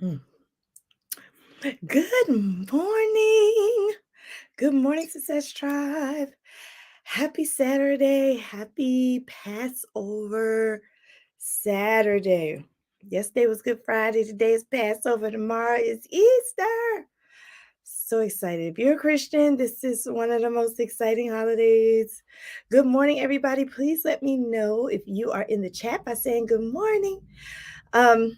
Mm. Good morning. Good morning, Success Tribe. Happy Saturday. Happy Passover Saturday. Yesterday was Good Friday. Today is Passover. Tomorrow is Easter. So excited. If you're a Christian, this is one of the most exciting holidays. Good morning, everybody. Please let me know if you are in the chat by saying good morning. Um,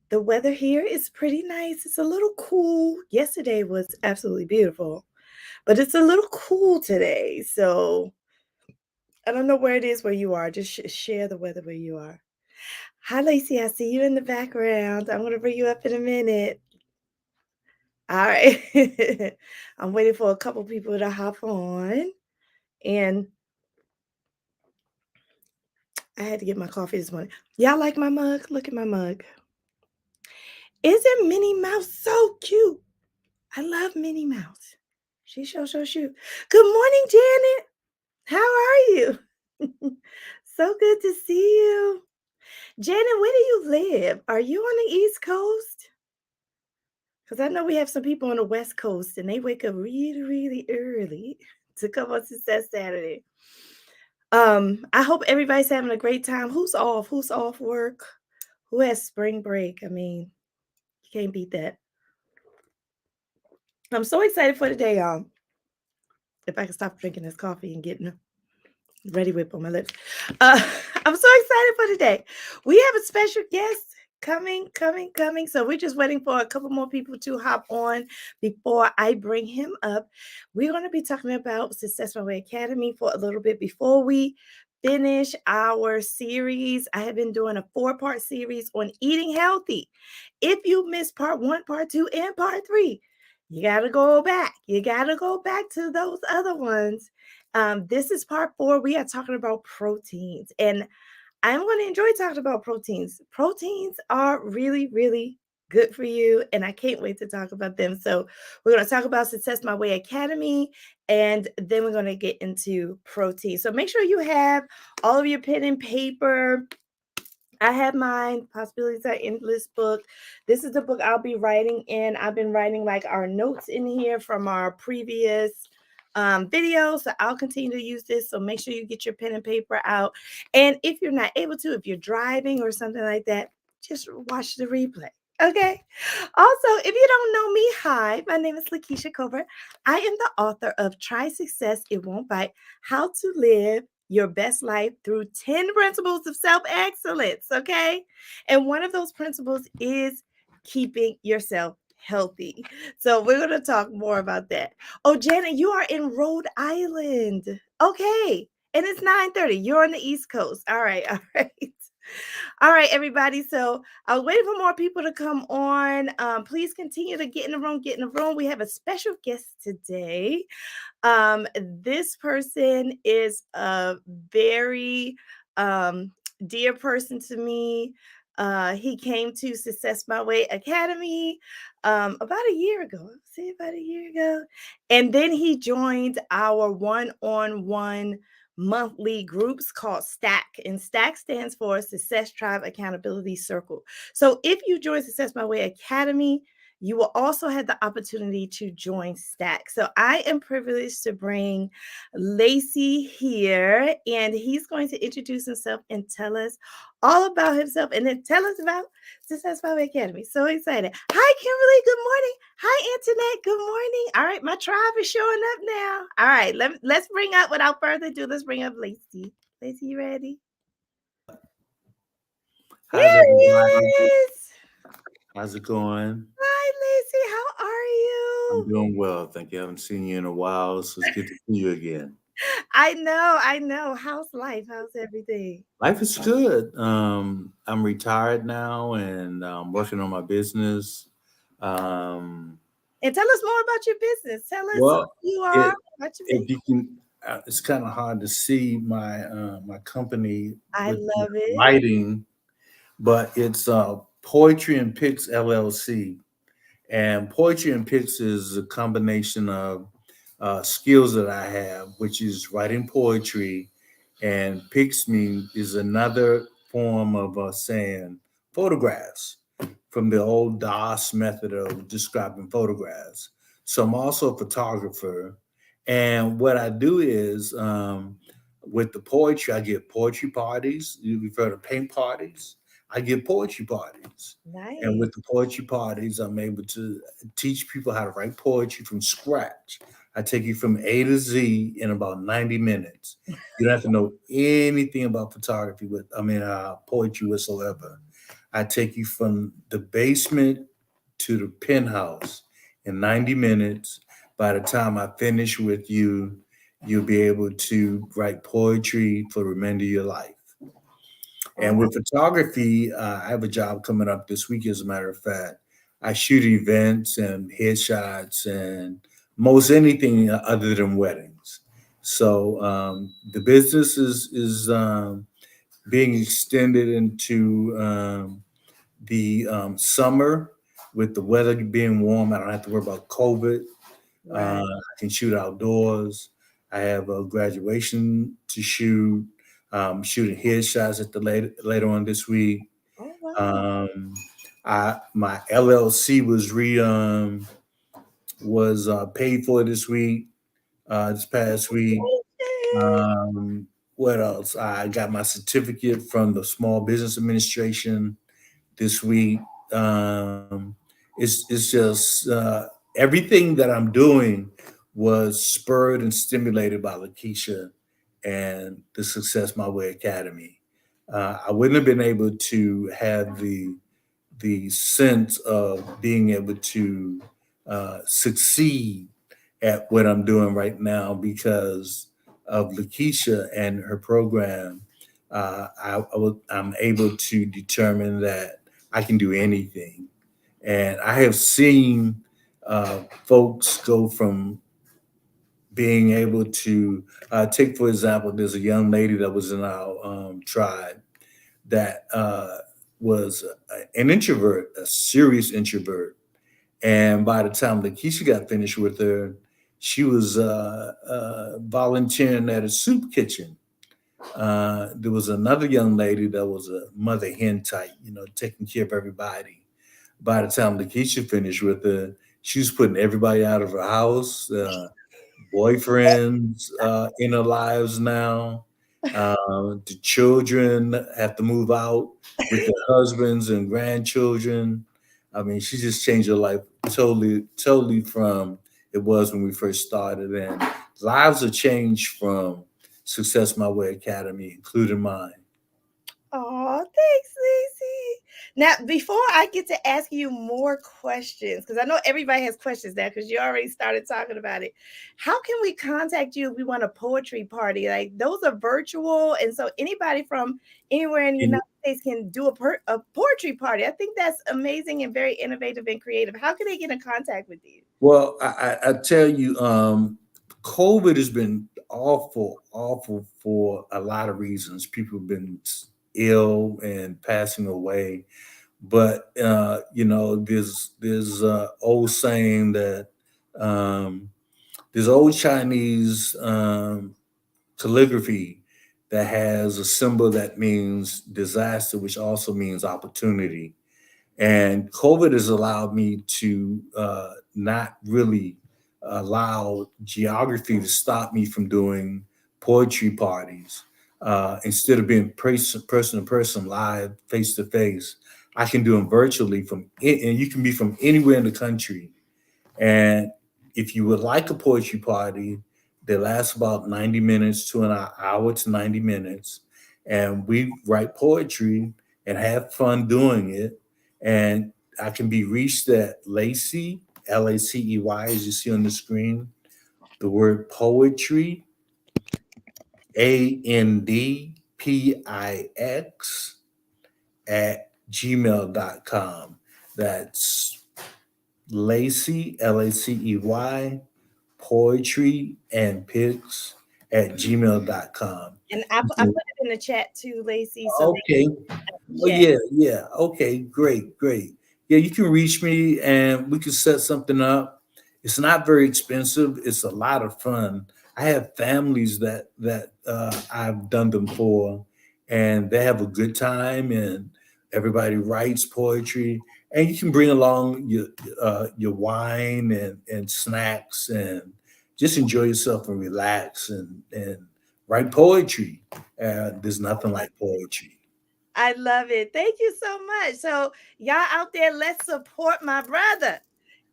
the weather here is pretty nice. It's a little cool. Yesterday was absolutely beautiful, but it's a little cool today. So I don't know where it is where you are. Just share the weather where you are. Hi, Lacey. I see you in the background. I'm going to bring you up in a minute. All right. I'm waiting for a couple people to hop on. And I had to get my coffee this morning. Y'all like my mug? Look at my mug. Isn't Minnie Mouse so cute? I love Minnie Mouse. She's so cute. Good morning, Janet. How are you? So good to see you. Janet, where do you live? Are you on the East Coast? Because I know we have some people on the West Coast and they wake up really, really early to come on Success Saturday. I hope everybody's having a great time. Who's off? Who's off work? Who has spring break? I mean, you can't beat that. I'm so excited for the day, y'all. If I can stop drinking this coffee and getting ready whip on my lips. I'm so excited for today. We have a special guest coming. So we're just waiting for a couple more people to hop on before I bring him up. We're going to be talking about Success My Way Academy for a little bit before we finish our series. I have been doing a 4-part series on eating healthy. If you missed part 1, part 2, and part 3, you got to go back. You got to go back to those other ones. This is part 4. We are talking about proteins, and I'm going to enjoy talking about proteins. Proteins are really, really good for you, and I can't wait to talk about them. So we're going to talk about Success My Way Academy, and then we're going to get into protein. So make sure you have all of your pen and paper. I have mine, Possibilities Are Endless book. This is the book I'll be writing in. I've been writing like our notes in here from our previous videos. So I'll continue to use this. So make sure you get your pen and paper out. And if you're not able to, if you're driving or something like that, just watch the replay. Okay. Also, if you don't know me, hi, my name is Lakisha Covert. I am the author of Try Success, It Won't Bite, How to Live Your Best Life Through 10 Principles of Self-Excellence, okay? And one of those principles is keeping yourself healthy. So we're going to talk more about that. Oh, Janet, you are in Rhode Island. Okay. And it's 9:30. You're on the East Coast. All right. All right. All right, everybody. So I was waiting for more people to come on. Please continue to get in the room. Get in the room. We have a special guest today. This person is a very dear person to me. He came to Success My Way Academy about a year ago. About a year ago. And then he joined our one-on-one monthly groups called STACK. And STACK stands for Success Tribe Accountability Circle. So if you join Success My Way Academy, you will also have the opportunity to join Stack. So I am privileged to bring Lacey here, and he's going to introduce himself and tell us all about himself, and then tell us about Success 5 Academy. So excited. Hi, Kimberly. Good morning. Hi, Antoinette. Good morning. All right, my tribe is showing up now. All right, let's bring up, without further ado, let's bring up Lacey. Lacey, you ready? Here How's he everybody? is. How's it going? Hi, Lacey. How are I'm you? doing well. Thank you. I haven't seen you in a while, so it's good to see you again. I know. How's life? How's everything? Life is good. I'm retired now and working on my business. Um, And tell us more about your business. Tell us well, who you are, it, what you if make. you can, it's kind of hard to see my company I with the love it. lighting, but it's Poetry and Pics LLC. And Poetry and Pics is a combination of skills that I have, which is writing poetry, and pics me is another form of saying photographs. from the old DOS method of describing photographs. So I'm also a photographer. And what I do is with the poetry, I give poetry parties. You've heard of paint parties. I give poetry parties. And Nice. with the poetry parties, I'm able to teach people how to write poetry from scratch. I take you from A to Z in about 90 minutes. You don't have to know anything about photography poetry whatsoever. I take you from the basement to the penthouse in 90 minutes. By the time I finish with you, you'll be able to write poetry for the remainder of your life. And Oh, with photography, I have a job coming up this week, as a matter of fact. I shoot events and headshots and most anything other than weddings. So the business is being extended into the summer with the weather being warm. I don't have to worry about COVID. right. I can shoot outdoors. I have a graduation to shoot. Shooting headshots at the later on this week. Oh, wow. Um, my LLC was paid for this week. This past week. Congratulations. What else? I got my certificate from the Small Business Administration this week. Um, it's just everything that I'm doing was spurred and stimulated by Lakisha and the Success My Way Academy. I wouldn't have been able to have the sense of being able to succeed at what I'm doing right now because of Lakisha and her program. I'm able to determine that I can do anything. And I have seen folks go from being able to take, for example, there's a young lady that was in our tribe that was an introvert, a serious introvert. And by the time Lakisha got finished with her, she was volunteering at a soup kitchen. There was another young lady that was a mother hen type, taking care of everybody. By the time Lakeisha finished with her, she was putting everybody out of her house, boyfriends in her lives now. The children have to move out with their husbands and grandchildren. I mean, she just changed her life totally from it was when we first started. And lives have changed from Success My Way Academy, including mine. Oh, thanks, Lacey. Now, before I get to ask you more questions, because I know everybody has questions now, because you already started talking about it. How can we contact you if we want a poetry party? Like those are virtual, and so anybody from anywhere in the United States can do a poetry party. I think that's amazing and very innovative and creative. How can they get in contact with you? Well, I tell you, COVID has been awful for a lot of reasons. People have been ill and passing away, but there's old saying that um, there's old Chinese calligraphy that has a symbol that means disaster, which also means opportunity. And COVID has allowed me to not really allow geography to stop me from doing poetry parties. Instead of being person to person, live, face to face, I can do them virtually and you can be from anywhere in the country. And if you would like a poetry party, they last about 90 minutes to an hour to 90 minutes. And we write poetry and have fun doing it. And I can be reached at Lacey, Lacey, as you see on the screen. The word poetry, ANDPIX at gmail.com. That's Lacey, Lacey, poetry and pics at gmail.com. And I put it in the chat too, Lacey, so they Okay. Oh can check. yeah. Okay, great. Yeah, you can reach me and we can set something up. It's not very expensive. It's a lot of fun. I have families that I've done them for, and they have a good time, and everybody writes poetry. and you can bring along your wine and snacks and just enjoy yourself and relax and write poetry. There's nothing like poetry. I love it. Thank you so much. So, y'all out there, let's support my brother.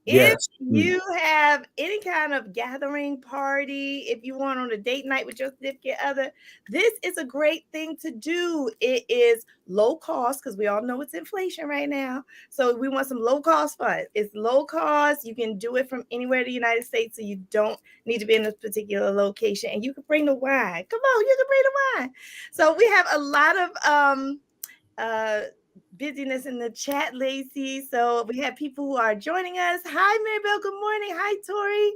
If Yes, you have any kind of gathering party, if you want on a date night with your significant other, this is a great thing to do. It is low cost because we all know it's inflation right now. So we want some low cost fun. It's low cost. You can do it from anywhere in the United States, so you don't need to be in a particular location. And you can bring the wine. Come on, you can bring the wine. So we have a lot of uh busyness in the chat, Lacey. So we have people who are joining us. Hi, Maribel. Good morning. Hi, Tori.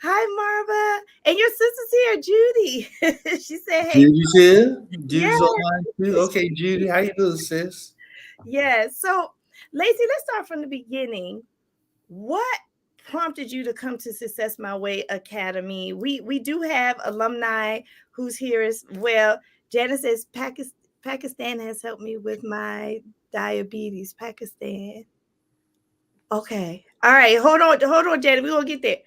Hi, Marva. And your sister's here, Judy. She said, hey, Judy's here. yeah, Judy's online too. Okay, Judy, how you doing, sis? yeah. So, Lacey, let's start from the beginning. What prompted you to come to Success My Way Academy? We do have alumni who's here as well. Janice says Pakistan has helped me with my diabetes. Pakistan. Okay. All right. Hold on, Janet. We're gonna get there.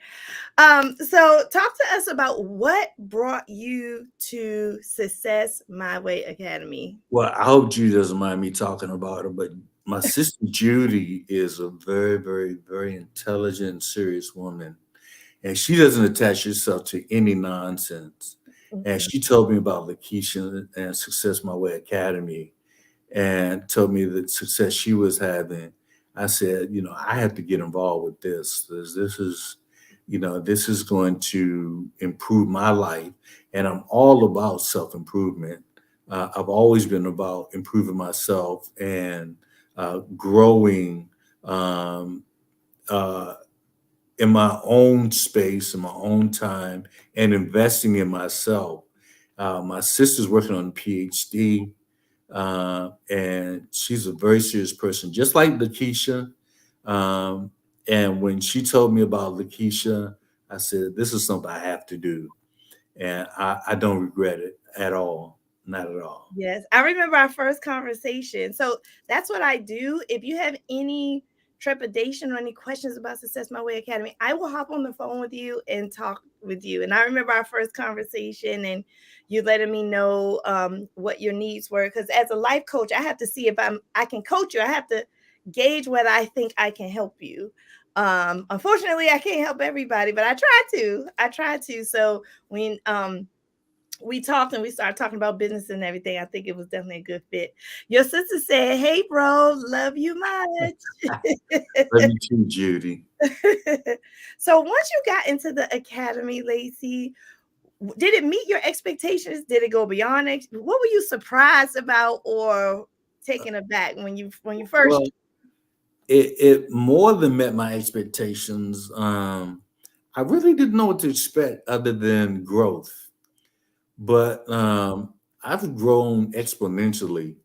So talk to us about what brought you to Success My Way Academy. Well, I hope Judy doesn't mind me talking about her, but my sister Judy is a very, very, very intelligent, serious woman, and she doesn't attach herself to any nonsense. And Mhm. she told me about Lakisha and Success My Way Academy, and told me the success she was having. I said, I have to get involved with this. This is, this is going to improve my life. And I'm all about self improvement. I've always been about improving myself and growing um, uh, in my own space, in my own time, and investing in myself. My sister's working on a PhD, and she's a very serious person, just like Lakisha. Um, and when she told me about Lakisha, I said, "This is something I have to do," and I don't regret it at all, not at all. Yes, I remember our first conversation. So that's what I do. If you have any trepidation or any questions about Success My Way Academy, I will hop on the phone with you and talk with you. And I remember our first conversation and you letting me know what your needs were. Because as a life coach, I have to see if I can coach you. I have to gauge whether I think I can help you. Unfortunately, I can't help everybody, but I try to. I try to. So when we talked and we started talking about business and everything. I think it was definitely a good fit. Your sister said, "Hey, bro, love you much." Love you too, Judy. So once you got into the academy, Lacey, did it meet your expectations? Did it go beyond? What were you surprised about or taken aback when you first? Well, it more than met my expectations. I really didn't know what to expect other than growth, but I've grown exponentially.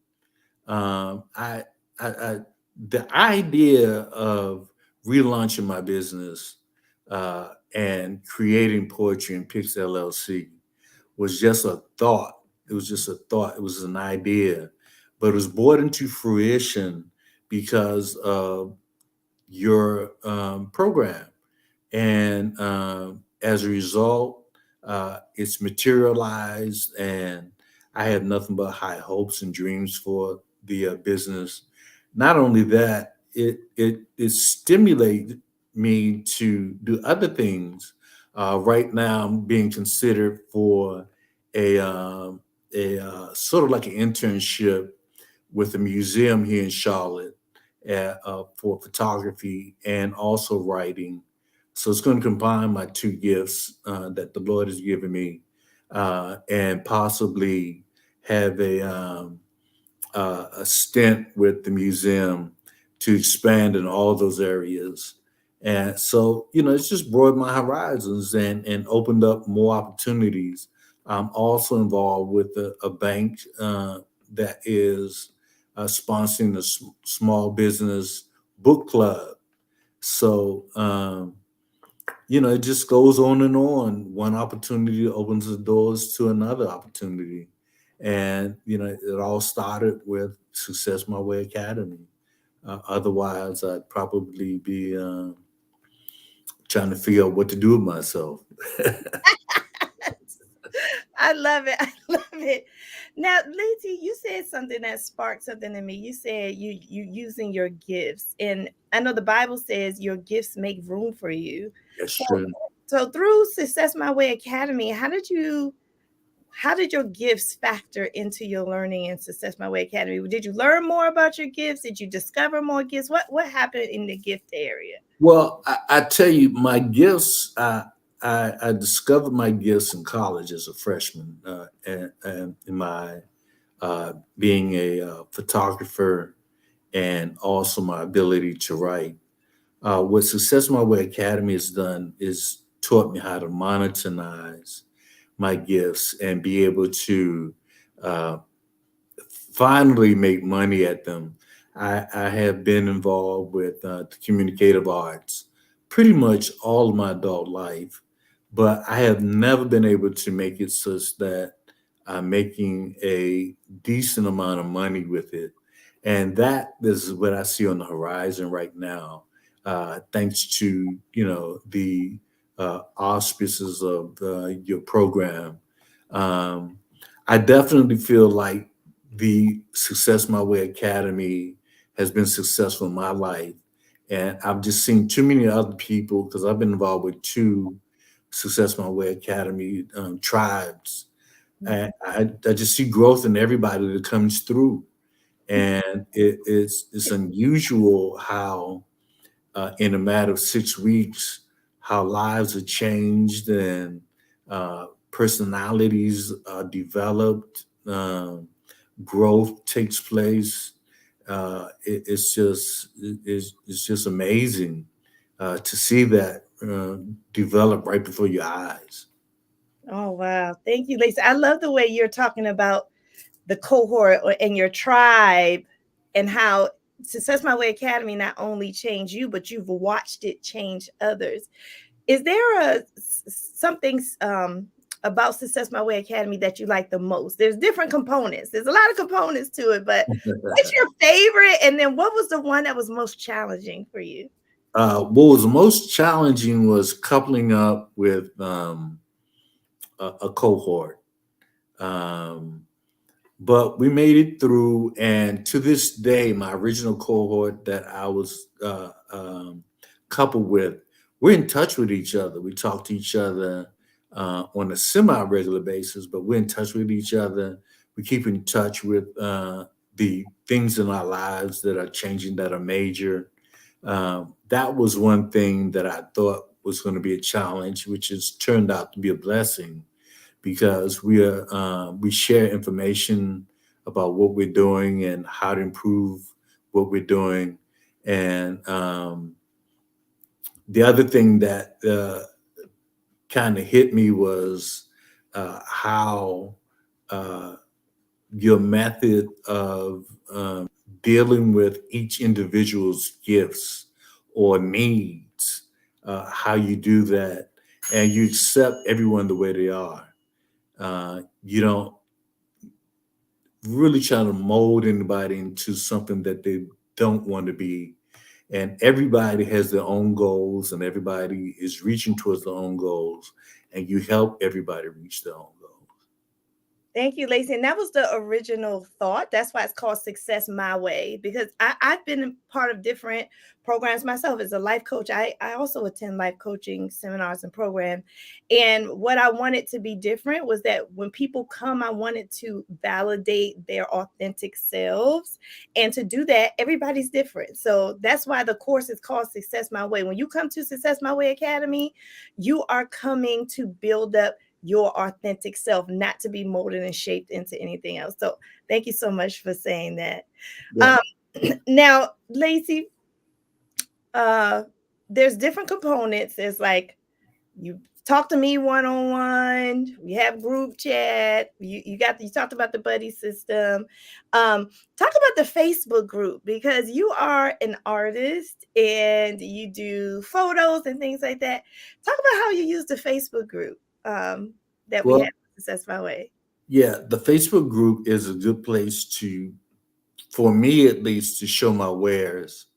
Um, I, the idea of relaunching my business and creating Poetry and Picks LLC was just a thought. It was just a thought. It was an idea, but it was brought into fruition because of your program. And as a result, it's materialized, and I have nothing but high hopes and dreams for the business. Not only that, it stimulated me to do other things. Right now, I'm being considered for a sort of like an internship with a museum here in Charlotte for photography and also writing. So it's going to combine my two gifts that the Lord has given me, and possibly have a stint with the museum to expand in all those areas. And so, it's just broadened my horizons and opened up more opportunities. I'm also involved with a bank that is sponsoring the small business book club. So, it just goes on and on. One opportunity opens the doors to another opportunity. And, it all started with Success My Way Academy. Otherwise, I'd probably be trying to figure out what to do with myself. I love it. I love it. Now, Lacey, you said something that sparked something in me. You said you using your gifts, and I know the Bible says your gifts make room for you. That's So, true. so through Success My Way Academy, how did your gifts factor into your learning in Success My Way Academy? Did you learn more about your gifts? Did you discover more gifts? What happened in the gift area? Well, I tell you, my gifts. I discovered my gifts in college as a freshman, and in my being a photographer, and also my ability to write. What Success My Way Academy has done is taught me how to monetize my gifts and be able to uh, finally make money at them. I have been involved with the communicative arts pretty much all of my adult life, but I have never been able to make it such that I'm making a decent amount of money with it. And that is what I see on the horizon right now, thanks to the auspices of your program. Um, I definitely feel like the Success My Way Academy has been successful in my life. And I've just seen too many other people because I've been involved with two Success My Way Academy tribes. And I just see growth in everybody that comes through. And it's unusual how in a matter of 6 weeks, how lives are changed and personalities are developed, growth takes place. It's just amazing to see that develop right before your eyes. Oh wow. Thank you, Lacey. I love the way you're talking about the cohort and your tribe and how Success My Way Academy not only changed you, but you've watched it change others. Is there something about Success My Way Academy that you like the most? There's different components. There's a lot of components to it, but what's your favorite? And then what was the one that was most challenging for you? What was most challenging was coupling up with a cohort. Um, but we made it through, and to this day my original cohort that I was coupled with, we're in touch with each other. We talk to each other on a semi-regular basis, but we're in touch with each other. We keep in touch with the things in our lives that are changing, that are major. That was one thing that I thought was going to be a challenge, which has turned out to be a blessing because we share information about what we're doing and how to improve what we're doing. And the other thing that kind of hit me was how uh, your method of dealing with each individual's gifts or needs, how you do that, and you accept everyone the way they are. You don't really try to mold anybody into something that they don't want to be. And everybody has their own goals, and everybody is reaching towards their own goals, and you help everybody reach their own goals. Thank you, Lacey. And that was the original thought. That's why it's called Success My Way, because I've been a part of different programs myself as a life coach. I also attend life coaching seminars and programs. And what I wanted to be different was that when people come, I wanted to validate their authentic selves. And to do that, everybody's different. So that's why the course is called Success My Way. When you come to Success My Way Academy, you are coming to build up your authentic self, not to be molded and shaped into anything else. So thank you so much for saying that. Yeah. Um, now, Lacey, uh, there's different components. There's like you talk to me one on one. We have group chat. You talked about the buddy system. Talk about the Facebook group because you are an artist and you do photos and things like that. Talk about how you use the Facebook group that we have Well, at Success My Way. yeah, the Facebook group is a good place to for me at least, to show my wares,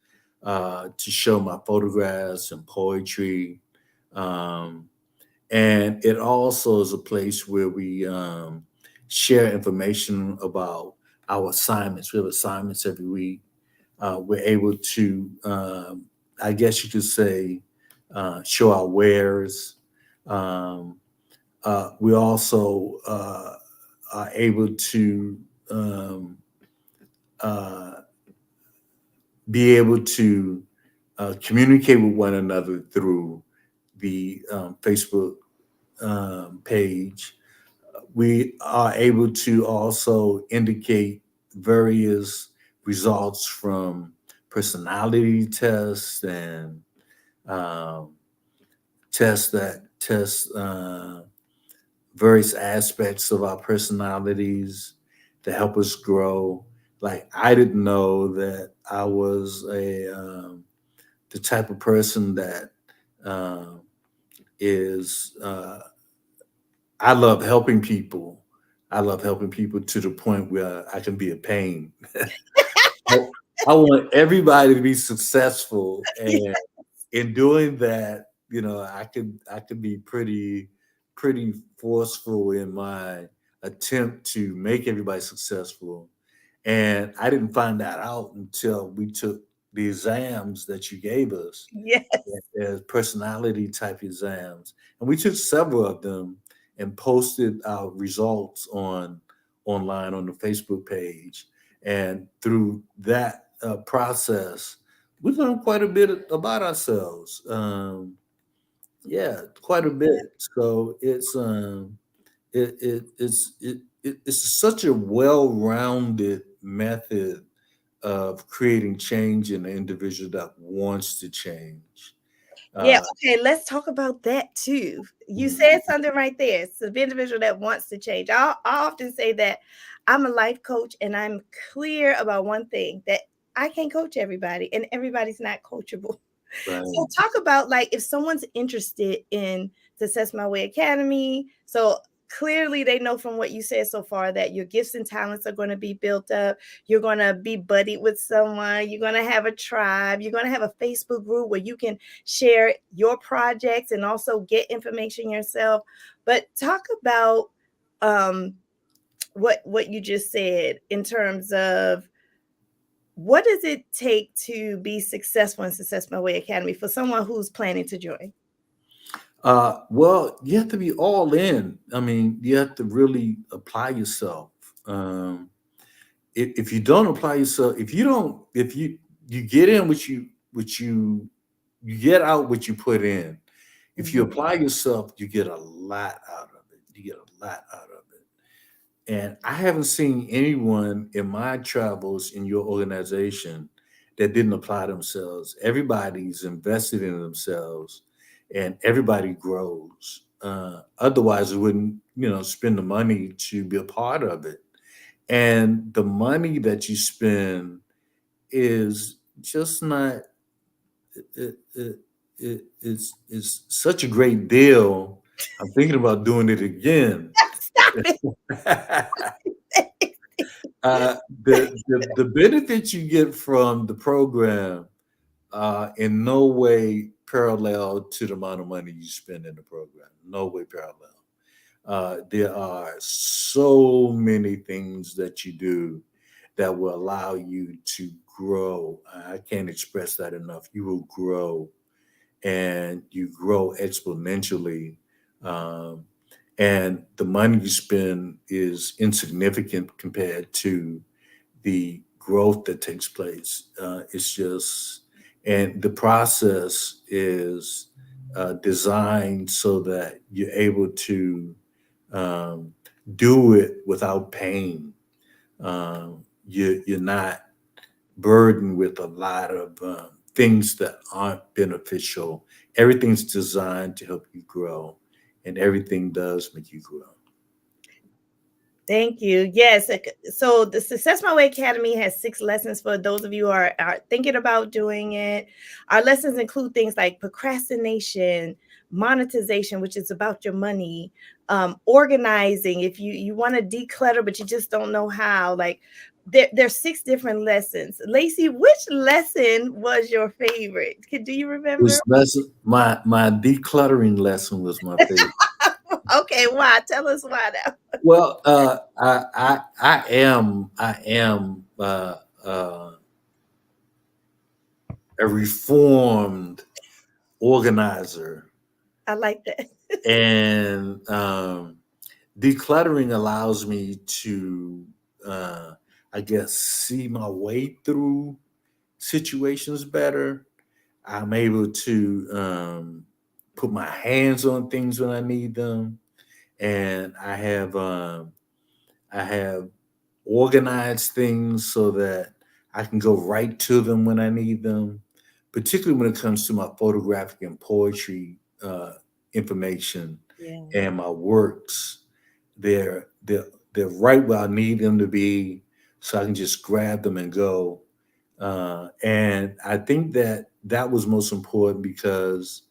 to show my photographs and poetry. Um, and it also is a place where we share information about our assignments. We have assignments every week. We're able to, I guess you could say, show our wares. Um, we also are able to um, uh, be able to communicate with one another through the Facebook page. We are able to also indicate various results from personality tests and um, tests that test various aspects of our personalities to help us grow. Like I didn't know that I was a the type of person that uh, is I love helping people. I love helping people to the point where I can be a pain. I, I want everybody to be successful, and in doing that, I could be pretty forceful in my attempt to make everybody successful. And I didn't find that out until we took the exams that you gave us Yes. as personality type exams, and we took several of them and posted our results online on the Facebook page. And through that process, we learned quite a bit about ourselves. Yeah, quite a bit. So it's such a well-rounded method of creating change in an individual that wants to change. Yeah, Uh, okay, let's talk about that too. You mhm, said something right there. So the individual that wants to change. I often say that I'm a life coach and I'm clear about one thing that I can't coach everybody and everybody's not coachable. So right. talk about like if someone's interested in Success My Way Academy. So clearly they know from what you said so far that your gifts and talents are going to be built up. You're going to be buddied with someone. You're going to have a tribe. You're going to have a Facebook group where you can share your projects and also get information yourself. But talk about um what you just said in terms of what does it take to be successful in Success My Way Academy for someone who's planning to join? Well, you have to be all in. I mean, you have to really apply yourself. Um, if you don't apply yourself, if you get in you get out what you put in. If you Mhm. apply yourself, you get a lot out of it. You get a lot out of it. And I haven't seen anyone in my travels in your organization that didn't apply themselves. Everybody's invested in themselves, and everybody grows. Otherwise, we wouldn't, spend the money to be a part of it. And the money that you spend is just not. It's such a great deal. I'm thinking about doing it again. Stop it. The benefits you get from the program in no way parallel to the amount of money you spend in the program. No way parallel. There are so many things that you do that will allow you to grow. I can't express that enough. You will grow, and you grow exponentially. Um, and the money you spend is insignificant compared to the growth that takes place. It's just, and the process is designed so that you're able to um, do it without pain. You're not burdened with a lot of things that aren't beneficial. Everything's designed to help you grow, and everything does make you grow. Thank you. Yes. So the Success My Way Academy has 6 lessons for those of you who are thinking about doing it. Our lessons include things like procrastination, monetization, which is about your money, organizing. If you want to declutter, but you just don't know how, like there's 6 different lessons. Lacey, which lesson was your favorite? Do you remember? This lesson, my decluttering lesson was my favorite. Okay, why? Tell us why now. Well, I am a reformed organizer, I like that. and decluttering allows me to, I guess, see my way through situations better. I'm able to put my hands on things when I need them, and I have organized things so that I can go right to them when I need them, particularly when it comes to my photographic and poetry information Yeah. and my works. They're right where I need them to be, so I can just grab them and go. And I think that that was most important because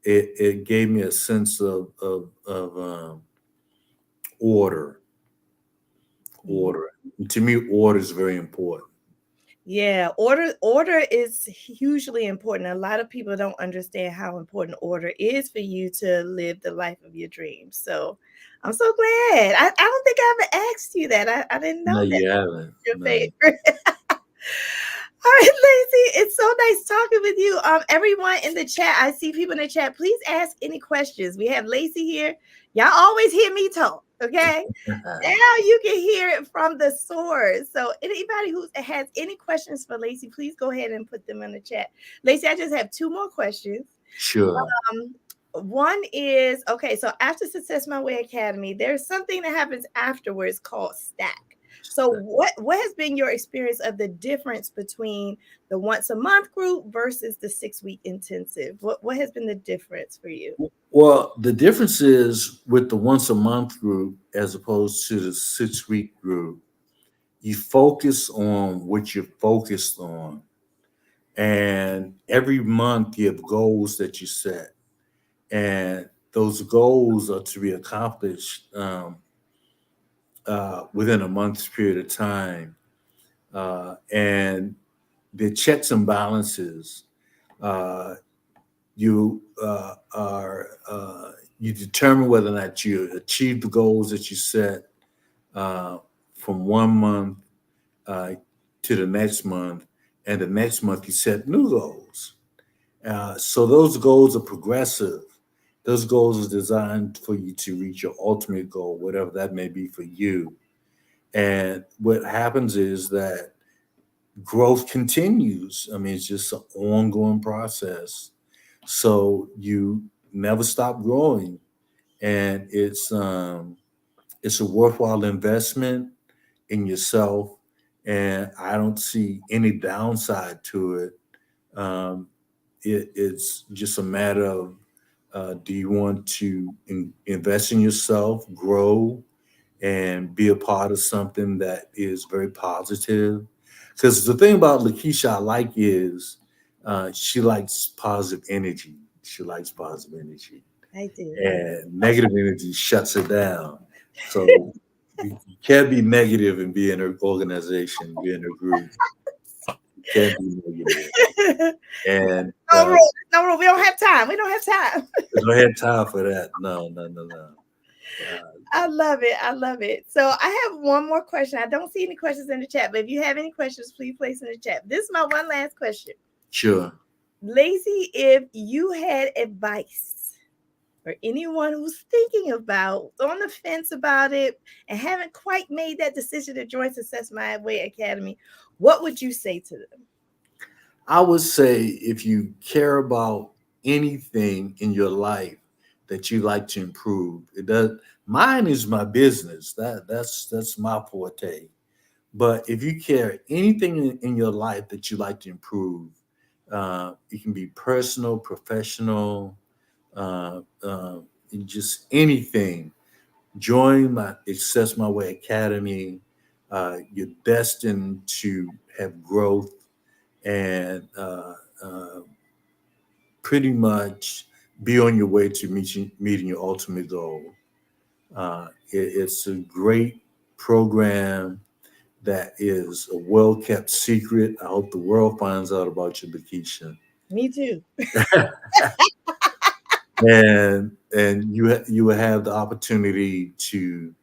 it gave me a sense of order. Mhm. Order. To me, order is very important. Yeah, order is hugely important. A lot of people don't understand how important order is for you to live the life of your dreams. So I'm so glad. I don't think I ever asked you that. I didn't know No, that you haven't. was your No. favorite. All right, Lacey, it's so nice talking with you. Everyone in the chat, I see people in the chat. Please ask any questions. We have Lacey here. Y'all always hear me talk, okay? Now you can hear it from the source. So anybody who has any questions for Lacey, please go ahead and put them in the chat. Lacey, I just have 2 more questions. Sure. Um, One is okay. So after Success My Way Academy, there's something that happens afterwards called Stack. So what has been your experience of the difference between the once a month group versus the 6 week intensive? What has been the difference for you? Well, the difference is with the once a month group as opposed to the 6 week group, you focus on what you're focused on. And every month you have goals that you set. And those goals are to be accomplished within a month's period of time. And the checks and balances, uh, you are you determine whether or not you achieve the goals that you set uh, from one month uh, to the next month, and the next month you set new goals. So those goals are progressive. Those goals are designed for you to reach your ultimate goal, whatever that may be for you. And what happens is that growth continues. I mean, it's just an ongoing process. So you never stop growing, and it's a worthwhile investment in yourself. And I don't see any downside to it. Um, it's just a matter of do you want to invest in yourself, grow, and be a part of something that is very positive? Because the thing about Lakisha I like is she likes positive energy. She likes positive energy, I do. and negative energy shuts her down. So you can't be negative and be in her organization, be in her group. You can't be negative. And No rule. No rule. We don't have time. We don't have time. we don't have time for that. No, no, no, no. Uh, I love it. I love it. So I have one more question. I don't see any questions in the chat, but if you have any questions, please place in the chat. This is my one last question. sure. Lacey, if you had advice for anyone who's thinking about, on the fence about it, and haven't quite made that decision to join Success My Way Academy, what would you say to them? I would say if you care about anything in your life that you like to improve, it does. Mine is my business. That's my forte. But if you care anything in your life that you like to improve, it can be personal, professional, uh, uh, just anything. Join my Access My Way Academy. You're destined to have growth and uh, pretty much be on your way to meeting your ultimate goal. It's a great program. that is a well-kept secret. I hope the world finds out about you, Lakisha. Me too. And you will have the opportunity to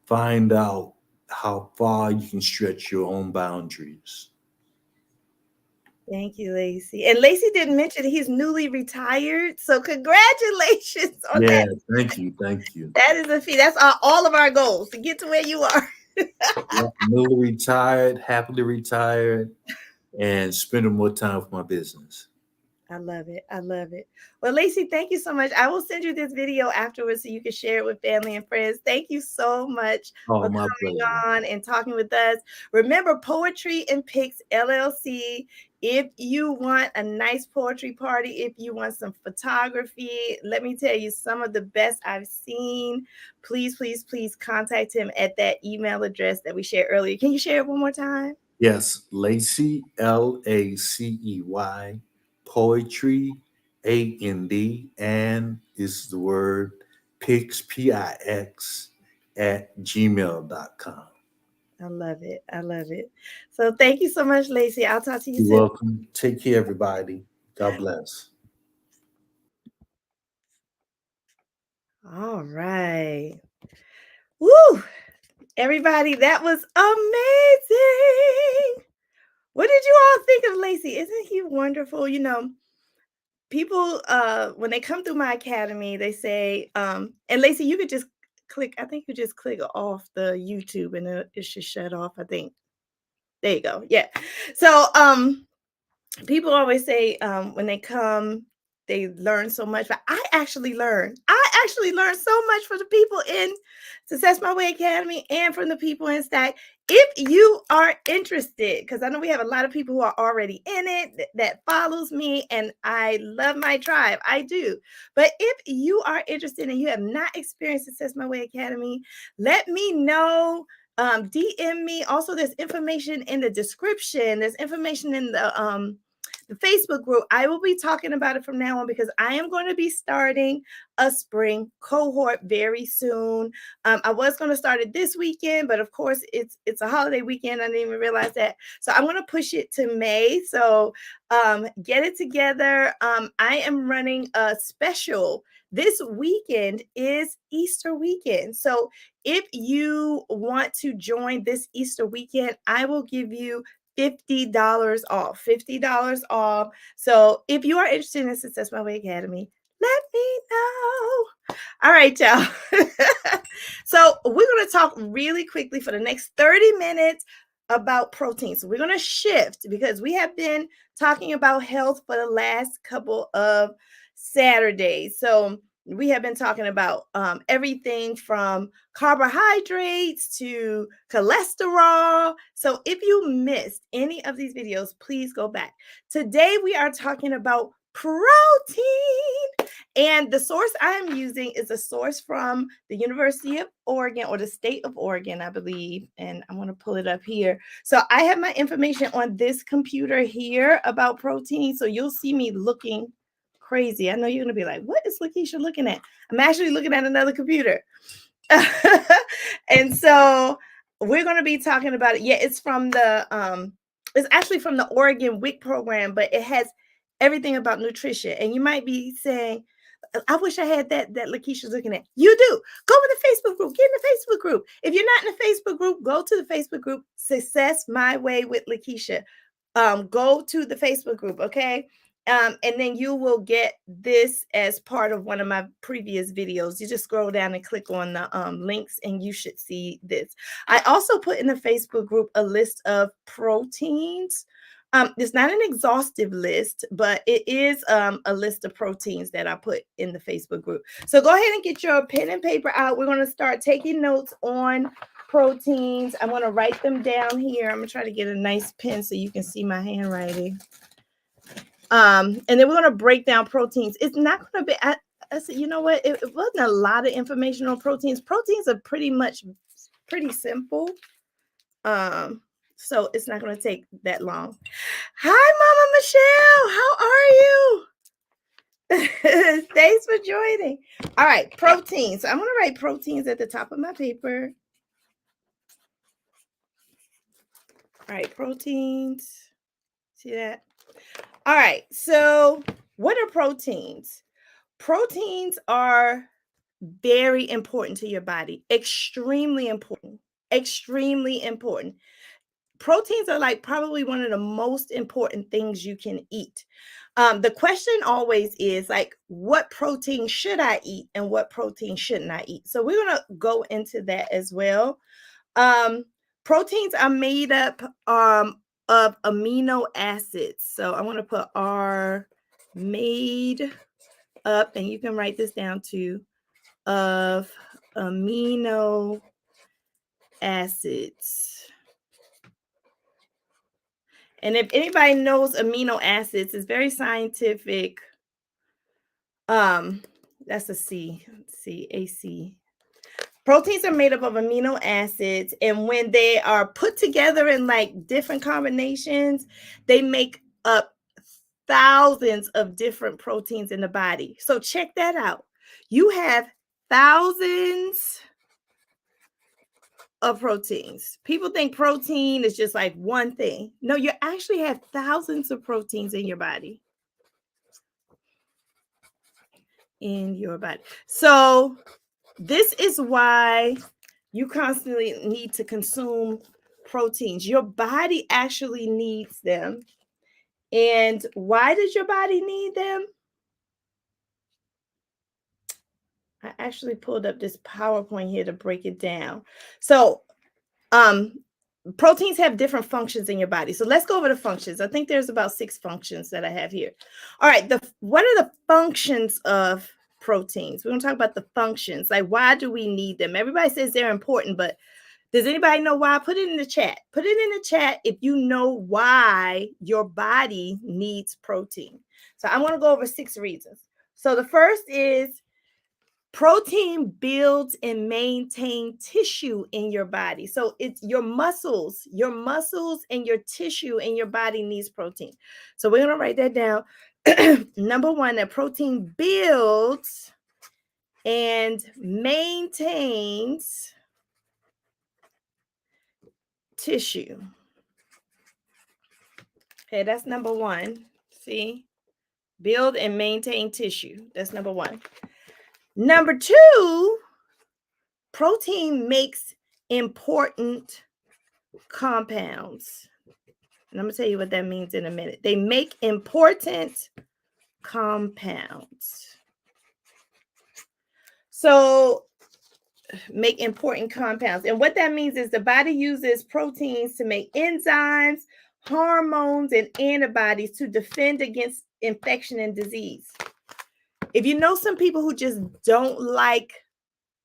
find out how far you can stretch your own boundaries. Thank you, Lacey. And Lacey didn't mention he's newly retired. So congratulations on Yeah, that. thank you, thank you. That is a feat. That's all of our goals to get to where you are. Yeah, newly retired, happily retired, and spending more time with my business. I love it. I love it. Well, Lacey, thank you so much. I will send you this video afterwards so you can share it with family and friends. Thank you so much Oh, for my coming pleasure. on and talking with us. Remember, Poetry and Pics LLC. If you want a nice poetry party, if you want some photography, let me tell you some of the best I've seen. Please, please, please contact him at that email address that we shared earlier. Can you share it one more time? Yes, Lacey, Lacey, poetry, AND, and is the word pix, PIX, at gmail.com. I love it. I love it. So thank you so much, Lacey. I'll talk to you You're soon. welcome. Take care, everybody. God bless. All right. Woo! Everybody, that was amazing. What did you all think of Lacey? Isn't he wonderful? You know, people when they come through my academy, they say, and Lacey, you could just click, I think you just click off the YouTube and it should shut off, I think. There you go. Yeah. So people always say when they come they learn so much, but I actually learned so much from the people in Success My Way Academy and from the people in Stack. If you are interested, because I know we have a lot of people who are already in it that follows me, and I love my tribe, I do. But if you are interested and you have not experienced Success My Way Academy, let me know. DM me. Also, there's information in the description. There's information in the Facebook group. I will be talking about it from now on because I am going to be starting a spring cohort very soon. I was going to start it this weekend, but of course it's a holiday weekend. I didn't even realize that. So I'm going to push it to May. So get it together. I am running a special. This weekend is Easter weekend. So if you want to join this Easter weekend, I will give you $50 off. $50 off. So if you are interested in Success My Way Academy, let me know. All right, y'all. So we're going to talk really quickly for the next 30 minutes about protein. So we're going to shift because we have been talking about health for the last couple of Saturdays. So we have been talking about everything from carbohydrates to cholesterol. So if you missed any of these videos, please go back. Today we are talking about protein. And the source I'm using is a source from the University of Oregon or the state of Oregon, I believe. And I'm going to pull it up here. So I have my information on this computer here about protein. So you'll see me looking crazy. I know you're going to be like, what is Lakisha looking at? I'm actually looking at another computer. And so we're going to be talking about it. Yeah, it's actually from the Oregon WIC program, but it has everything about nutrition. And you might be saying, I wish I had that Lakisha's looking at. You do. Go in the Facebook group. Get in the Facebook group. If you're not in the Facebook group, go to the Facebook group, Success My Way with Lakisha. Go to the Facebook group, okay? And then you will get this as part of one of my previous videos. You just scroll down and click on the links and you should see this. I also put in the Facebook group a list of proteins. It's not an exhaustive list, but it is a list of proteins that I put in the Facebook group. So go ahead and get your pen and paper out. We're going to start taking notes on proteins. I'm going to write them down here. I'm going to try to get a nice pen so you can see my handwriting. And then we're going to break down proteins. It's not going to be, I said, you know what? It wasn't a lot of information on proteins. Proteins are pretty simple. So it's not going to take that long. Hi, Mama Michelle. How are you? Thanks for joining. All right, proteins. So I'm going to write proteins at the top of my paper. All right, proteins. See that? All right, so what are proteins? Proteins are very important to your body. Extremely important. Extremely important. Proteins are like probably one of the most important things you can eat. The question always is like, what protein should I eat and what protein shouldn't I eat? So we're gonna go into that as well. Um, Proteins are made up of amino acids. So I want to put are made up, and you can write this down too, of amino acids. And if anybody knows amino acids, it's very scientific. That's a C. C A C. Proteins are made up of amino acids, and when they are put together in like different combinations, they make up thousands of different proteins in the body. So check that out. You have thousands of proteins. People think protein is just like one thing. No, you actually have thousands of proteins in your body. So this is why you constantly need to consume proteins. Your body actually needs them. And why does your body need them? I actually pulled up this PowerPoint here to break it down. So, proteins have different functions in your body. So let's go over the functions. I think there's about 6 functions that I have here. All right, what are the functions of proteins? We're going to talk about the functions. Like, why do we need them? Everybody says they're important, but does anybody know why? Put it in the chat. Put it in the chat if you know why your body needs protein. So I'm going to go over 6 reasons. So the first is protein builds and maintains tissue in your body. So it's your muscles and your tissue in your body needs protein. So we're going to write that down. Number 1, that protein builds and maintains tissue. Okay, that's number 1. See? Build and maintain tissue. That's number 1. Number 2, protein makes important compounds. And I'm going to tell you what that means in a minute. They make important compounds. So, make important compounds. And what that means is the body uses proteins to make enzymes, hormones, and antibodies to defend against infection and disease. If you know some people who just don't like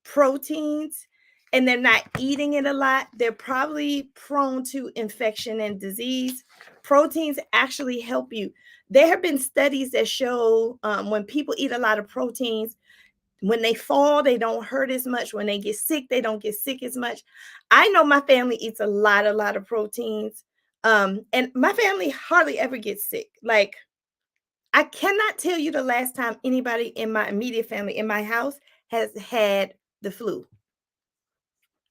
proteins and they're not eating it a lot, they're probably prone to infection and disease. Proteins actually help you. There have been studies that show when people eat a lot of proteins, when they fall, they don't hurt as much. When they get sick, they don't get sick as much. I know my family eats a lot of proteins. And my family hardly ever gets sick. Like, I cannot tell you the last time anybody in my immediate family in my house has had the flu.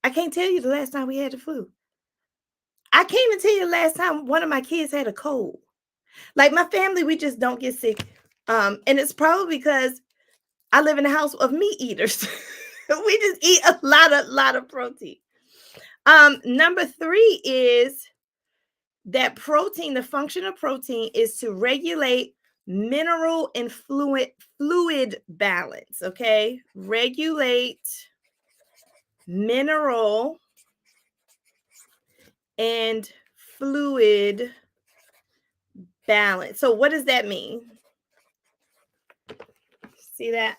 I can't tell you the last time we had the flu. I can't even tell you the last time one of my kids had a cold. Like, my family, we just don't get sick. And it's probably because I live in a house of meat eaters. We just eat a lot of protein. Number 3 is that protein, the function of protein is to regulate mineral and fluid balance, okay? Regulate mineral and fluid balance. So what does that mean? See that?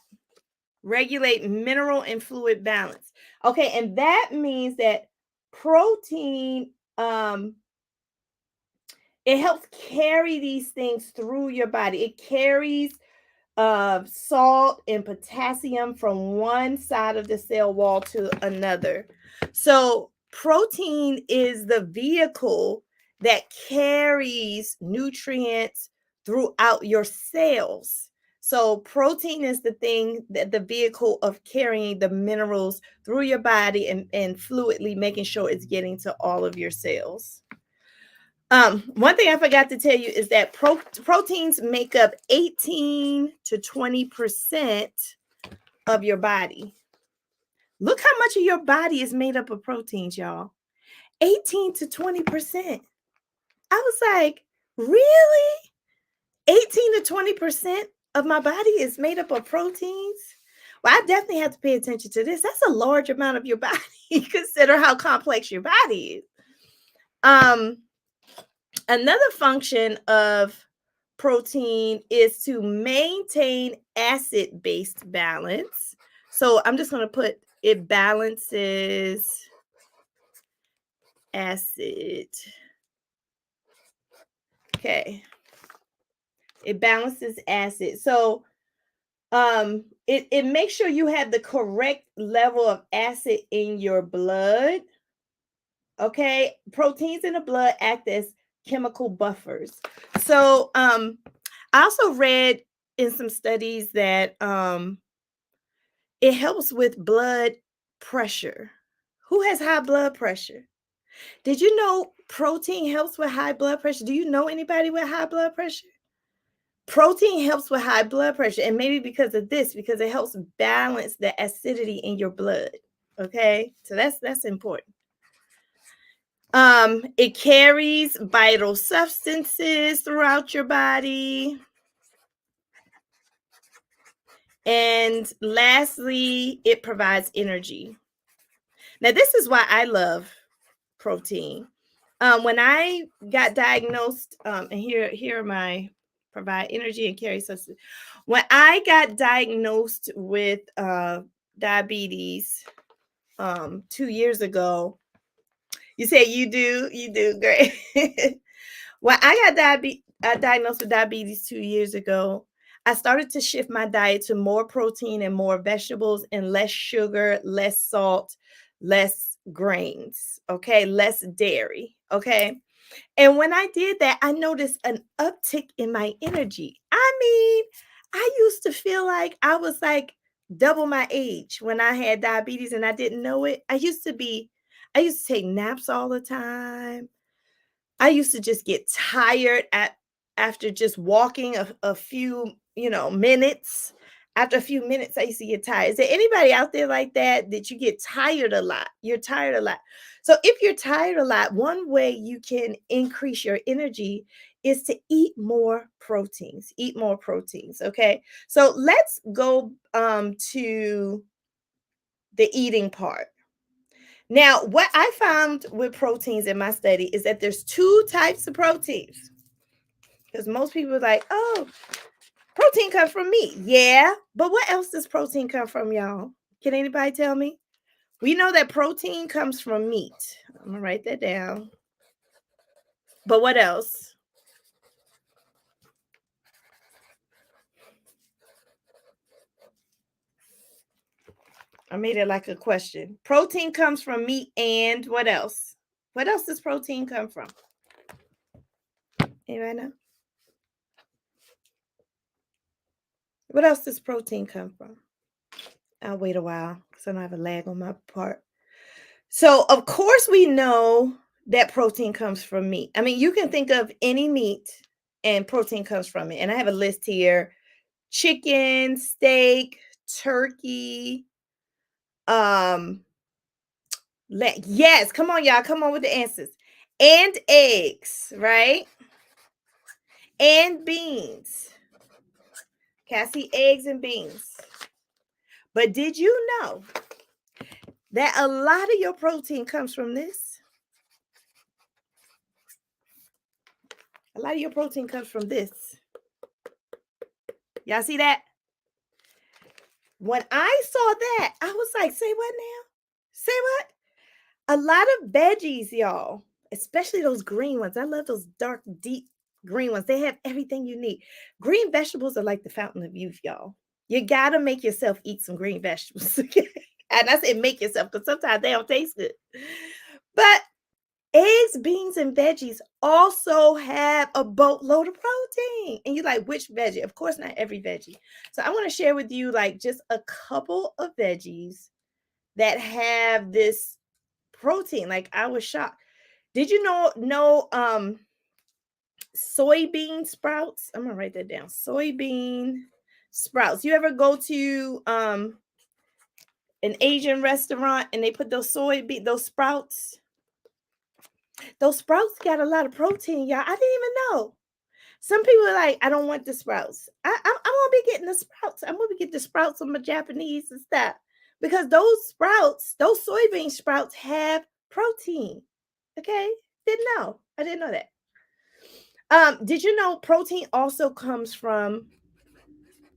Regulate mineral and fluid balance. Okay, and that means that protein it helps carry these things through your body. It carries salt and potassium from one side of the cell wall to another. So protein is the vehicle that carries nutrients throughout your cells. So protein is the thing, that the vehicle of carrying the minerals through your body and fluidly making sure it's getting to all of your cells. One thing I forgot to tell you is that proteins make up 18 to 20% of your body. Look how much of your body is made up of proteins, y'all. 18 to 20%. I was like, really? 18 to 20% of my body is made up of proteins? Well, I definitely have to pay attention to this. That's a large amount of your body. Consider how complex your body is. Another function of protein is to maintain acid-base balance. So I'm just going to put it balances acid. Okay. It balances acid. So it makes sure you have the correct level of acid in your blood. Okay. Proteins in the blood act as chemical buffers. So I also read in some studies that it helps with blood pressure. Who has high blood pressure? Did you know protein helps with high blood pressure? Do you know anybody with high blood pressure? Protein helps with high blood pressure, and maybe because of this, because it helps balance the acidity in your blood. Okay, so that's important. It carries vital substances throughout your body. And lastly, it provides energy. Now, this is why I love protein. When I got diagnosed, and here are my provide energy and carry substance. When I got diagnosed with diabetes 2 years ago, you say you do great. When I got diagnosed with diabetes 2 years ago, I started to shift my diet to more protein and more vegetables and less sugar, less salt, less grains, okay, less dairy, okay. And when I did that, I noticed an uptick in my energy. I mean, I used to feel like I was like double my age when I had diabetes and I didn't know it. I used to take naps all the time. I used to just get tired after just walking a few, minutes. After a few minutes, I used to get tired. Is there anybody out there like that you get tired a lot? You're tired a lot. So if you're tired a lot, one way you can increase your energy is to eat more proteins. Eat more proteins. Okay. So let's go to the eating part. Now, what I found with proteins in my study is that there's two types of proteins. Because most people are like, oh, protein comes from meat. Yeah, but what else does protein come from, y'all? Can anybody tell me? We know that protein comes from meat. I'm going to write that down. But what else? I made it like a question. Protein comes from meat and what else? What else does protein come from? Anybody know? What else does protein come from? I'll wait a while because I don't have a lag on my part. So, of course, we know that protein comes from meat. I mean, you can think of any meat and protein comes from it. And I have a list here: chicken, steak, turkey. Yes, come on, y'all. Come on with the answers. And eggs, right? And beans. Okay, I see eggs and beans. But did you know that a lot of your protein comes from this? A lot of your protein comes from this. Y'all see that? When I saw that, I was like, say what now? Say what? A lot of veggies, y'all, especially those green ones. I love those dark, deep green ones. They have everything you need. Green vegetables are like the fountain of youth, y'all. You got to make yourself eat some green vegetables. And I say make yourself because sometimes they don't taste good. But eggs, beans, and veggies also have a boatload of protein. And you're like, which veggie? Of course, not every veggie. So I want to share with you like just a couple of veggies that have this protein. Like I was shocked. Did you know soy bean sprouts. I'm gonna write that down. Soy bean sprouts. You ever go to an Asian restaurant and they put those those sprouts? Those sprouts got a lot of protein, y'all. I didn't even know. Some people are like, I don't want the sprouts. I'm gonna be getting the sprouts. I'm gonna be getting the sprouts from my Japanese and stuff because those sprouts, those soybean sprouts, have protein. Okay, didn't know. I didn't know that. Did you know protein also comes from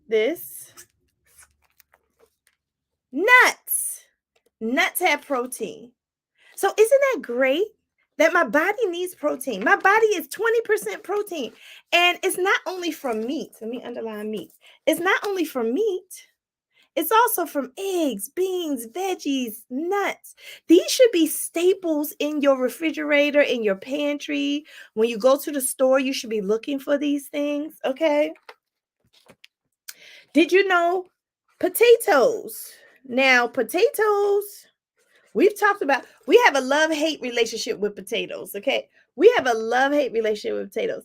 this? Nuts. Nuts have protein. So isn't that great that my body needs protein? My body is 20% protein. And it's not only from meat. Let me underline meat. It's not only from meat. It's also from eggs, beans, veggies, nuts. These should be staples in your refrigerator, in your pantry. When you go to the store, you should be looking for these things, okay? Did you know potatoes? Now, potatoes, we've talked about, we have a love-hate relationship with potatoes, okay? We have a love-hate relationship with potatoes.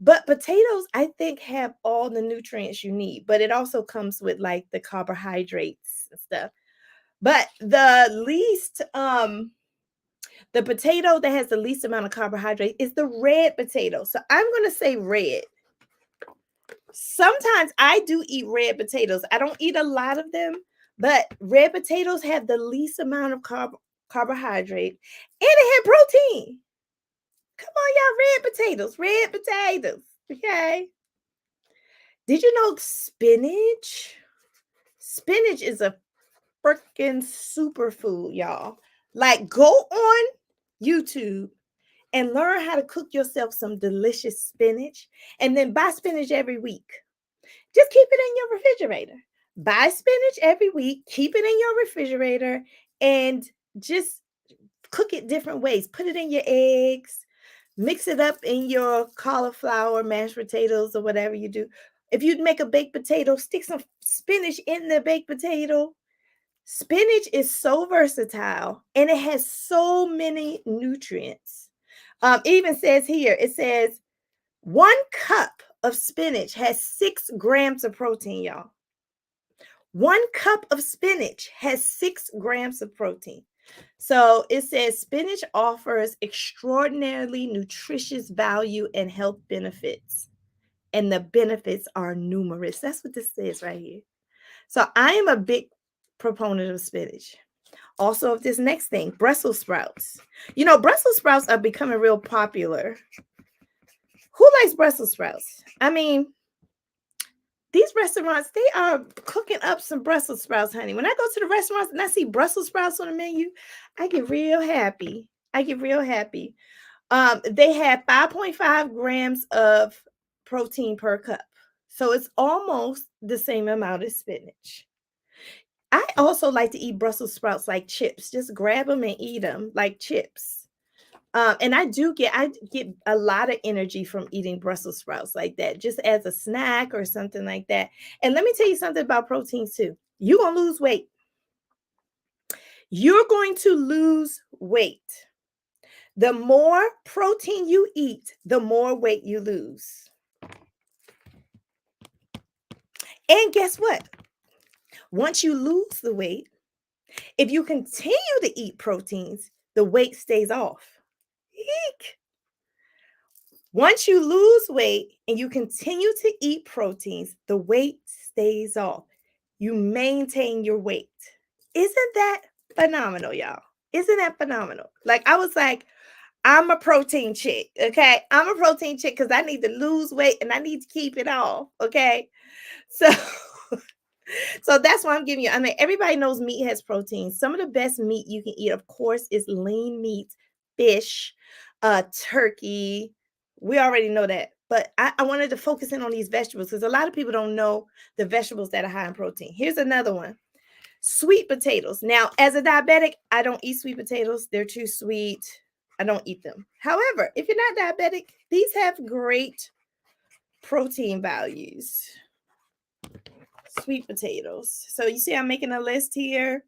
But potatoes, I think, have all the nutrients you need, but it also comes with like the carbohydrates and stuff. But the potato that has the least amount of carbohydrate is the red potato. So I'm going to say red. Sometimes I do eat red potatoes. I don't eat a lot of them, but red potatoes have the least amount of carbohydrate and it had protein. Come on, y'all, red potatoes, okay? Did you know spinach? Spinach is a freaking superfood, y'all. Like, go on YouTube and learn how to cook yourself some delicious spinach and then buy spinach every week. Just keep it in your refrigerator. Buy spinach every week, keep it in your refrigerator, and just cook it different ways. Put it in your eggs, mix it up in your cauliflower, mashed potatoes, or whatever you do. If you make a baked potato, stick some spinach in the baked potato. Spinach is so versatile and it has so many nutrients. It even says here, it says 1 cup of spinach has 6 grams of protein, y'all. 1 cup of spinach has 6 grams of protein. So it says spinach offers extraordinarily nutritious value and health benefits. And the benefits are numerous. That's what this says right here. So I am a big proponent of spinach. Also, of this next thing, Brussels sprouts. You know, Brussels sprouts are becoming real popular. Who likes Brussels sprouts? I mean, these restaurants, they are cooking up some Brussels sprouts, honey. When I go to the restaurants and I see Brussels sprouts on the menu, I get real happy. I get real happy. They have 5.5 grams of protein per cup. So it's almost the same amount as spinach. I also like to eat Brussels sprouts like chips. Just grab them and eat them like chips. And I get a lot of energy from eating Brussels sprouts like that, just as a snack or something like that. And let me tell you something about proteins too. You're gonna lose weight. You're going to lose weight. The more protein you eat, the more weight you lose. And guess what? Once you lose the weight, if you continue to eat proteins, the weight stays off. Eek. Once you lose weight and you continue to eat proteins, the weight stays off. You maintain your weight. Isn't that phenomenal, y'all? Isn't that phenomenal? Like, I was like, I'm a protein chick, okay? I'm a protein chick because I need to lose weight and I need to keep it off, okay? So, so that's why I'm giving you. I mean, everybody knows meat has protein. Some of the best meat you can eat, of course, is lean meat, fish, turkey. We already know that. But I wanted to focus in on these vegetables because a lot of people don't know the vegetables that are high in protein. Here's another one. Sweet potatoes. Now, as a diabetic, I don't eat sweet potatoes. They're too sweet. I don't eat them. However, if you're not diabetic, these have great protein values. Sweet potatoes. So you see I'm making a list here.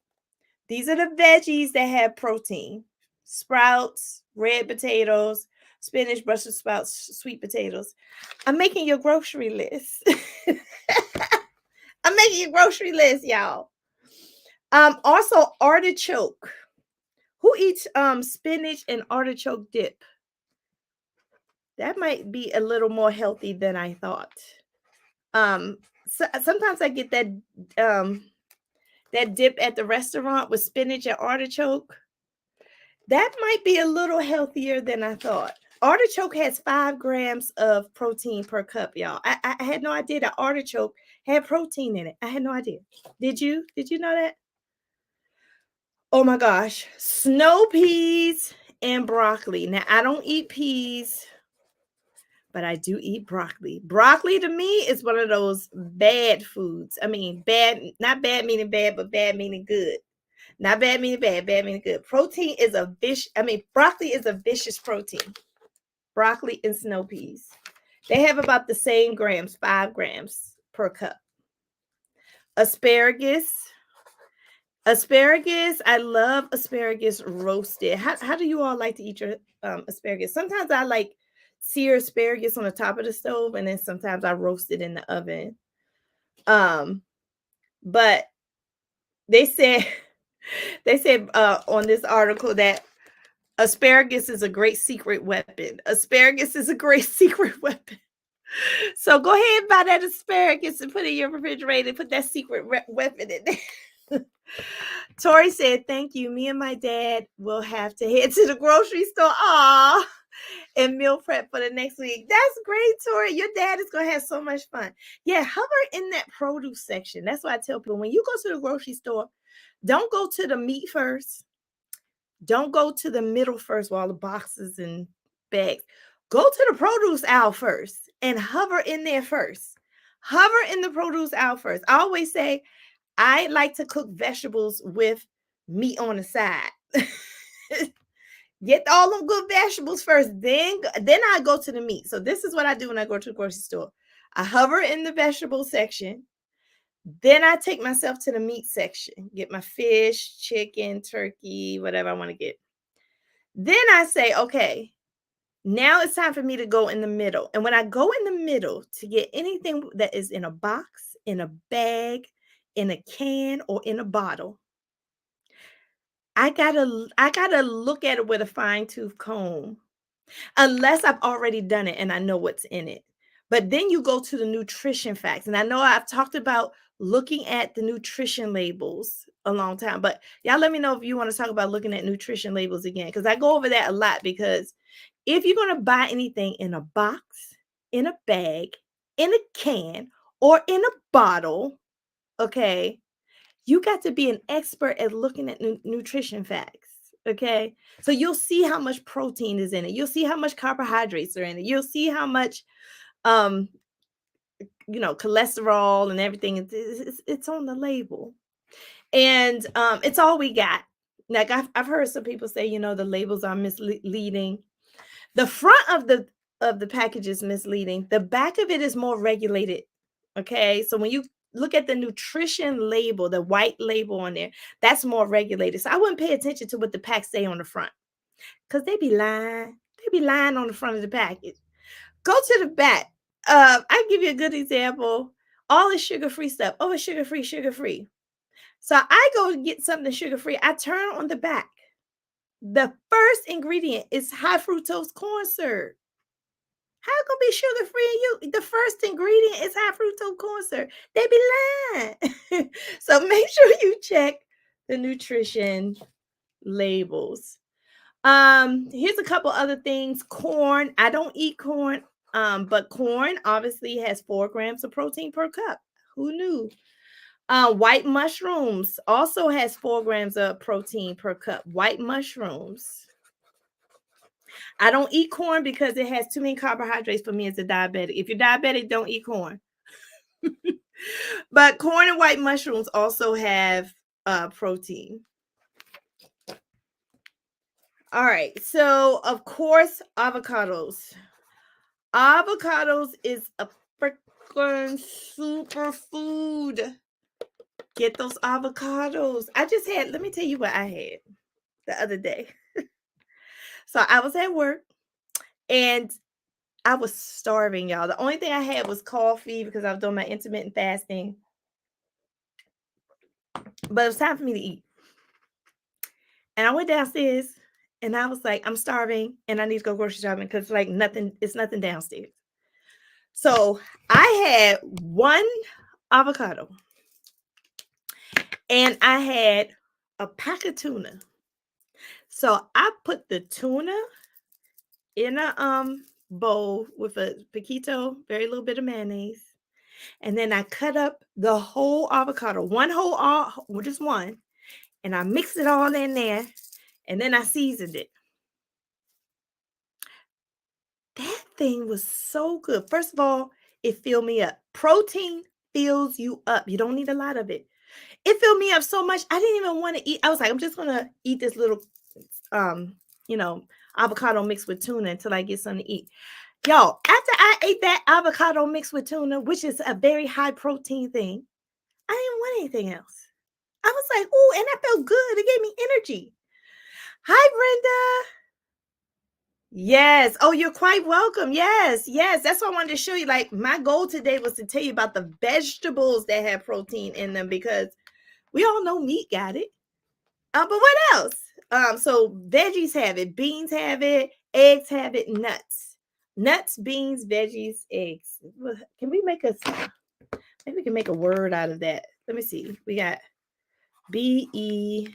These are the veggies that have protein. Sprouts, red potatoes, spinach, Brussels sprouts, sweet potatoes. I'm making your grocery list. I'm making your grocery list, y'all. Also artichoke. Who eats spinach and artichoke dip? That might be a little more healthy than I thought. Sometimes I get that dip at the restaurant with spinach and artichoke. That might be a little healthier than I thought. Artichoke has 5 grams of protein per cup, y'all. I had no idea that artichoke had protein in it. I had no idea. Did you? Did you know that? Oh my gosh. Snow peas and broccoli. Now, I don't eat peas, but I do eat broccoli. Broccoli to me is one of those bad foods. I mean, bad, not bad meaning bad, but bad meaning good. Not bad meaning bad, bad meaning good. Protein is a broccoli is a vicious protein. Broccoli and snow peas. They have about the same grams, 5 grams per cup. Asparagus. Asparagus, I love asparagus roasted. How do you all like to eat your asparagus? Sometimes I like sear asparagus on the top of the stove, and then sometimes I roast it in the oven. But they said on this article that asparagus is a great secret weapon. Asparagus is a great secret weapon. So go ahead and buy that asparagus and put it in your refrigerator and put that secret weapon in there. Tori said, thank you. Me and my dad will have to head to the grocery store. And meal prep for the next week. That's great, Tori. Your dad is going to have so much fun. Yeah, hover in that produce section. That's why I tell people, when you go to the grocery store, don't go to the meat first. Don't go to the middle first with all the boxes and bags. Go to the produce aisle first and hover in there first. Hover in the produce aisle first. I always say, I like to cook vegetables with meat on the side. Get all them good vegetables first, then I go to the meat. So this is what I do when I go to the grocery store. I hover in the vegetable section. Then I take myself to the meat section. Get my fish, chicken, turkey, whatever I want to get. Then I say, okay, now it's time for me to go in the middle. And when I go in the middle to get anything that is in a box, in a bag, in a can, or in a bottle, I gotta look at it with a fine-tooth comb, unless I've already done it and I know what's in it. But then you go to the nutrition facts. And I know I've talked about looking at the nutrition labels a long time, but y'all let me know if you want to talk about looking at nutrition labels again, because I go over that a lot. Because if you're going to buy anything in a box, in a bag, in a can, or in a bottle, okay, you got to be an expert at looking at nutrition facts. Okay. So you'll see how much protein is in it. You'll see how much carbohydrates are in it. You'll see how much, cholesterol and everything. It's on the label. And it's all we got. Like I've heard some people say, the labels are misleading. The front of the package is misleading. The back of it is more regulated. Okay. So when you look at the nutrition label, the white label on there, that's more regulated. So I wouldn't pay attention to what the packs say on the front, because they be lying. They be lying on the front of the package. Go to the back. I give you a good example. All the sugar-free stuff. Oh, it's sugar-free, sugar-free. So I go get something sugar-free. I turn on the back. The first ingredient is high fructose corn syrup. How it gonna be sugar-free and the first ingredient is high fructose corn syrup? They be lying. So make sure you check the nutrition labels. Here's a couple other things. Corn. I don't eat corn, but corn obviously has 4 grams of protein per cup. Who knew? White mushrooms also has 4 grams of protein per cup. White mushrooms. I don't eat corn because it has too many carbohydrates for me as a diabetic. If you're diabetic, don't eat corn. But corn and white mushrooms also have protein. All right. So, of course, avocados. Avocados is a freaking superfood. Get those avocados. Let me tell you what I had the other day. So I was at work And I was starving, y'all. The only thing I had was coffee because I was doing my intermittent fasting. But it was time for me to eat. And I went downstairs and I was like, I'm starving and I need to go grocery shopping because like it's nothing downstairs. So I had one avocado and I had a pack of tuna. So I put the tuna in a bowl with a poquito, very little bit of mayonnaise. And then I cut up the whole avocado, just one, and I mixed it all in there. And then I seasoned it. That thing was so good. First of all, it filled me up. Protein fills you up. You don't need a lot of it. It filled me up so much. I didn't even want to eat. I was like, I'm just gonna eat this little avocado mixed with tuna until I get something to eat. Y'all, after I ate that avocado mixed with tuna, which is a very high protein thing, I didn't want anything else. I was like, oh, and I felt good. It gave me energy. Hi, Brenda. Yes. Oh, you're quite welcome. Yes. Yes. That's what I wanted to show you. Like, my goal today was to tell you about the vegetables that have protein in them because we all know meat got it. But what else? So veggies have it, beans have it, eggs have it, nuts, beans, veggies, eggs. Can we make maybe we can make a word out of that? Let me see. We got BEVN.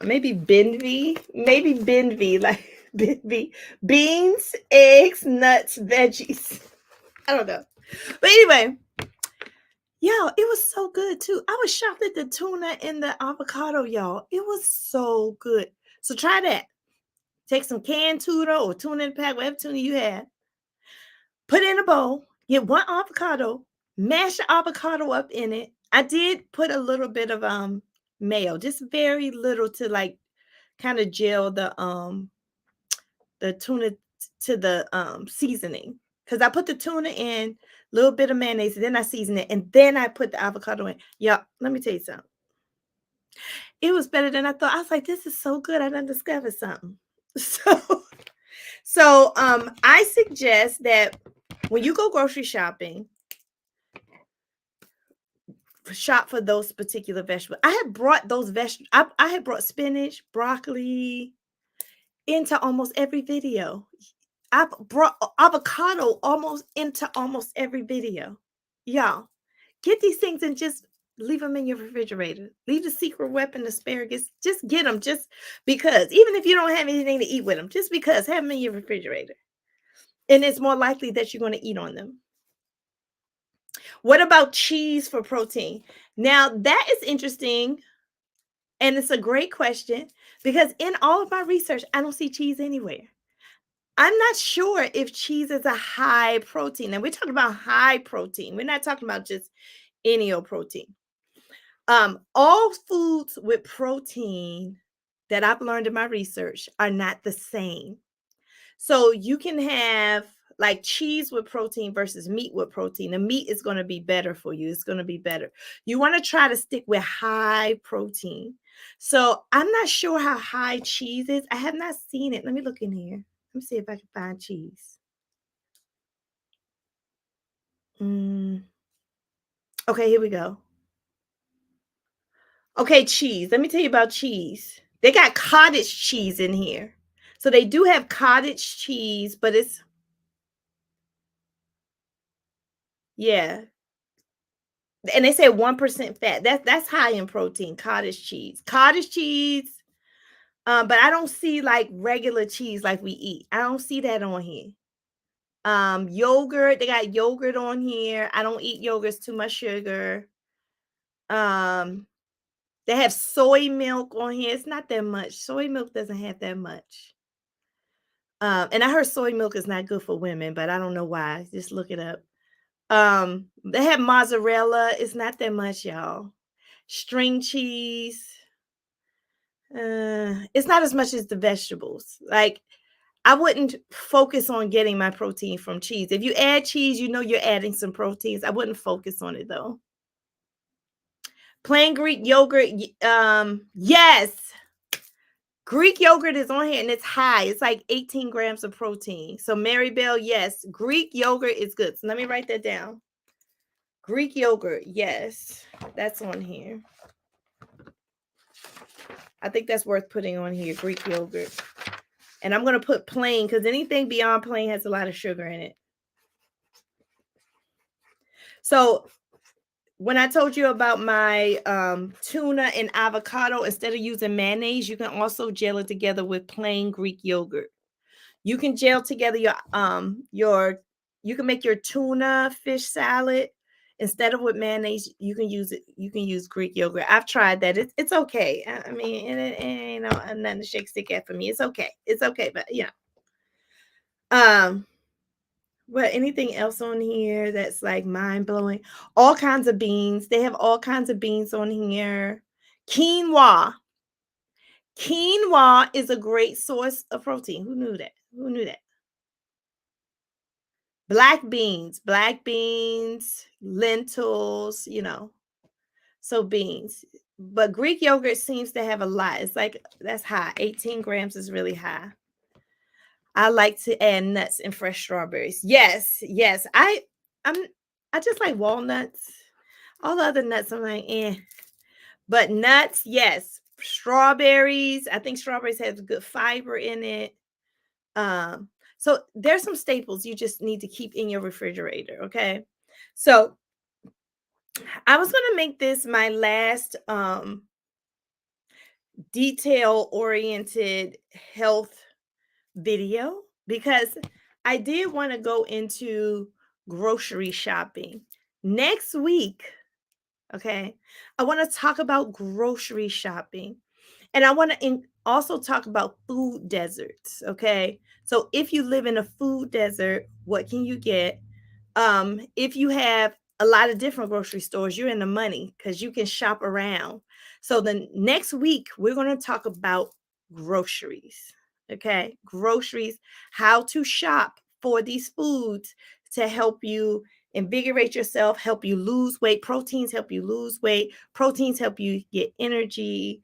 Maybe Benvy, like Benvy, beans, eggs, nuts, veggies. I don't know. But anyway, y'all, it was so good too. I was shocked at the tuna and the avocado, y'all. It was so good. So try that. Take some canned tuna or tuna in a pack, whatever tuna you have. Put it in a bowl. Get one avocado. Mash the avocado up in it. I did put a little bit of mayo, just very little to like kind of gel the tuna to the seasoning. Because I put the tuna in, a little bit of mayonnaise, and then I season it, and then I put the avocado in. Yeah, let me tell you something. It was better than I thought. I was like, this is so good. I done discovered something. So I suggest that when you go grocery shopping, shop for those particular vegetables. I had brought those vegetables. I had brought spinach, broccoli into almost every video. I brought avocado into almost every video. Y'all, get these things and just leave them in your refrigerator. Leave the secret weapon asparagus. Just get them just because. Even if you don't have anything to eat with them, just because, have them in your refrigerator. And it's more likely that you're going to eat on them. What about cheese for protein? Now, that is interesting. And it's a great question because in all of my research, I don't see cheese anywhere. I'm not sure if cheese is a high protein. And we're talking about high protein. We're not talking about just any old protein. All foods with protein that I've learned in my research are not the same. So you can have like cheese with protein versus meat with protein. The meat is going to be better for you. It's going to be better. You want to try to stick with high protein. So I'm not sure how high cheese is. I have not seen it. Let me look in here. Let me see if I can find cheese. Okay, here we go. Okay, cheese. Let me tell you about cheese. They got cottage cheese in here. So they do have cottage cheese, but it's, yeah. And they say 1% fat. That's high in protein, cottage cheese. Cottage cheese, but I don't see like regular cheese like we eat. I don't see that on here. Yogurt, they got yogurt on here. I don't eat yogurts, too much sugar. They have soy milk on here. It's not that much. Soy milk doesn't have that much. And I heard soy milk is not good for women, but I don't know why. Just look it up. They have mozzarella. It's not that much, y'all. String cheese. It's not as much as the vegetables. Like, I wouldn't focus on getting my protein from cheese. If you add cheese, you know you're adding some proteins. I wouldn't focus on it though. Plain Greek yogurt. Yes. Greek yogurt is on here and it's high. It's like 18 grams of protein. So Mary Bell, yes, Greek yogurt is good. So let me write that down. Greek yogurt, yes, that's on here. I think that's worth putting on here, Greek yogurt. And I'm going to put plain because anything beyond plain has a lot of sugar in it. So when I told you about my tuna and avocado, instead of using mayonnaise, you can also gel it together with plain Greek yogurt. You can gel together you can make your tuna fish salad instead of with mayonnaise. You can use Greek yogurt. I've tried that. It's okay. I mean, it ain't nothing to shake stick at for me. It's okay. It's okay, but yeah. But anything else on here that's like mind blowing? All kinds of beans. They have all kinds of beans on here. Quinoa. Quinoa is a great source of protein. Who knew that? Who knew that? Black beans, lentils, so beans. But Greek yogurt seems to have a lot. It's like that's high. 18 grams is really high. I like to add nuts and fresh strawberries. Yes. I just like walnuts. All the other nuts, I'm like, eh. But nuts, yes. Strawberries. I think strawberries have good fiber in it. So there's some staples you just need to keep in your refrigerator. Okay. So I was going to make this my last detail oriented health video because I did want to go into grocery shopping next week. Okay. I want to talk about grocery shopping and I want to also talk about food deserts. Okay. So if you live in a food desert, what can you get? If you have a lot of different grocery stores, you're in the money because you can shop around. So the next week, we're going to talk about groceries. Okay. Groceries, how to shop for these foods to help you invigorate yourself, help you lose weight. Proteins help you lose weight. Proteins help you get energy.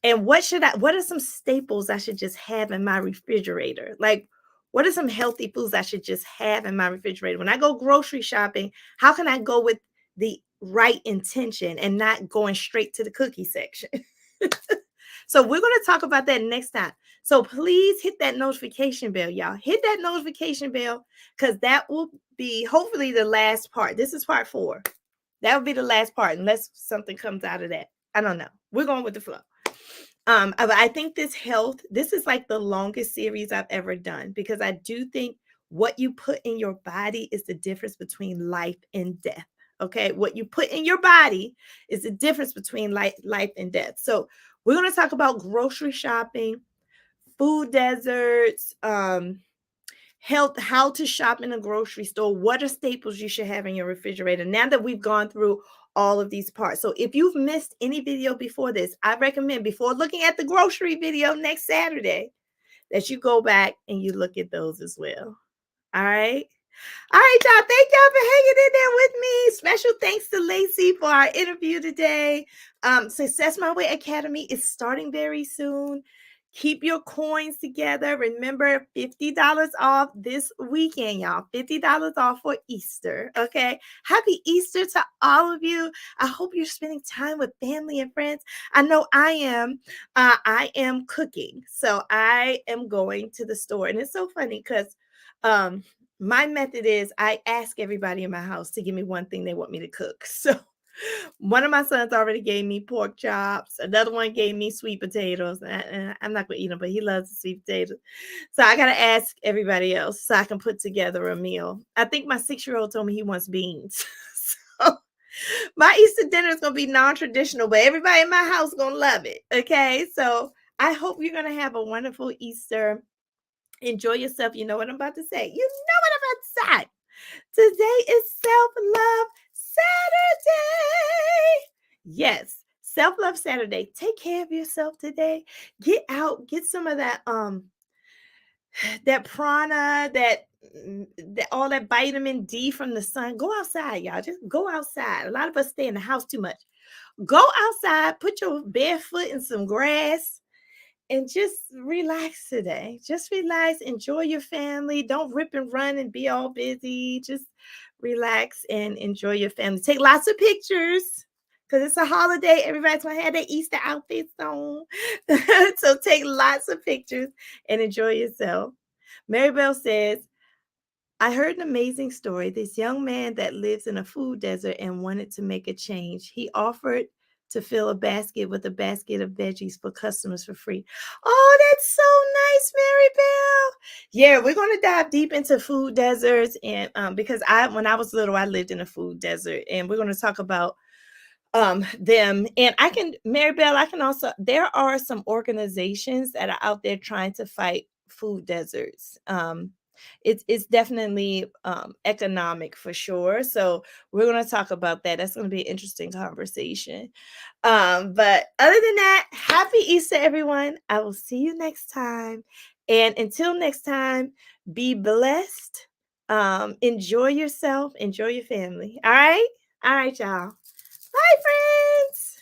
And what are some staples I should just have in my refrigerator? Like, what are some healthy foods I should just have in my refrigerator? When I go grocery shopping, how can I go with the right intention and not going straight to the cookie section? So we're going to talk about that next time. So please hit that notification bell, y'all. Hit that notification bell because that will be hopefully the last part. This is part 4. That will be the last part unless something comes out of that. I don't know. We're going with the flow. I think this is like the longest series I've ever done because I do think what you put in your body is the difference between life and death. Okay. What you put in your body is the difference between life and death. So we're going to talk about grocery shopping, food deserts, health, how to shop in a grocery store, what are staples you should have in your refrigerator now that we've gone through all of these parts. So if you've missed any video before this, I recommend before looking at the grocery video next Saturday that you go back and you look at those as well. All right. All right, y'all. Thank y'all for hanging in there with me. Special thanks to Lacey for our interview today. Success My Way Academy is starting very soon. Keep your coins together. Remember, $50 off this weekend, y'all. $50 off for Easter. Okay. Happy Easter to all of you. I hope you're spending time with family and friends. I know I am. I am cooking. So I am going to the store. And it's so funny because my method is I ask everybody in my house to give me one thing they want me to cook. So one of my sons already gave me pork chops. Another one gave me sweet potatoes. And I'm not going to eat them, but he loves the sweet potatoes. So I got to ask everybody else so I can put together a meal. I think my 6-year-old told me he wants beans. So my Easter dinner is going to be non-traditional, but everybody in my house is going to love it. Okay. So I hope you're going to have a wonderful Easter. Enjoy yourself. You know what I'm about to say. You know what I'm about to say. Today is Self-Love Saturday. Yes, Self-Love Saturday. Take care of yourself today. Get out, get some of that that prana, that all that vitamin D from the sun. Go outside, y'all. Just go outside. A lot of us stay in the house too much. Go outside, put your bare foot in some grass, and just relax today. Just relax, enjoy your family. Don't rip and run and be all busy. Just relax and enjoy your family. Take lots of pictures because it's a holiday. Everybody's gonna have their Easter outfits on. So take lots of pictures and enjoy yourself. Maribel says, I heard an amazing story. This young man that lives in a food desert and wanted to make a change. He offered to fill a basket with a basket of veggies for customers for free. Oh, that's so nice, Mary Bell. Yeah, we're gonna dive deep into food deserts, and because when I was little, I lived in a food desert, and we're gonna talk about them. And I can, Mary Bell, I can also, there are some organizations that are out there trying to fight food deserts. It's definitely economic for sure. So we're going to talk about that. That's going to be an interesting conversation. But other than that, happy Easter, everyone. I will see you next time. And until next time, be blessed. Enjoy yourself, enjoy your family. All right, y'all. Bye, friends.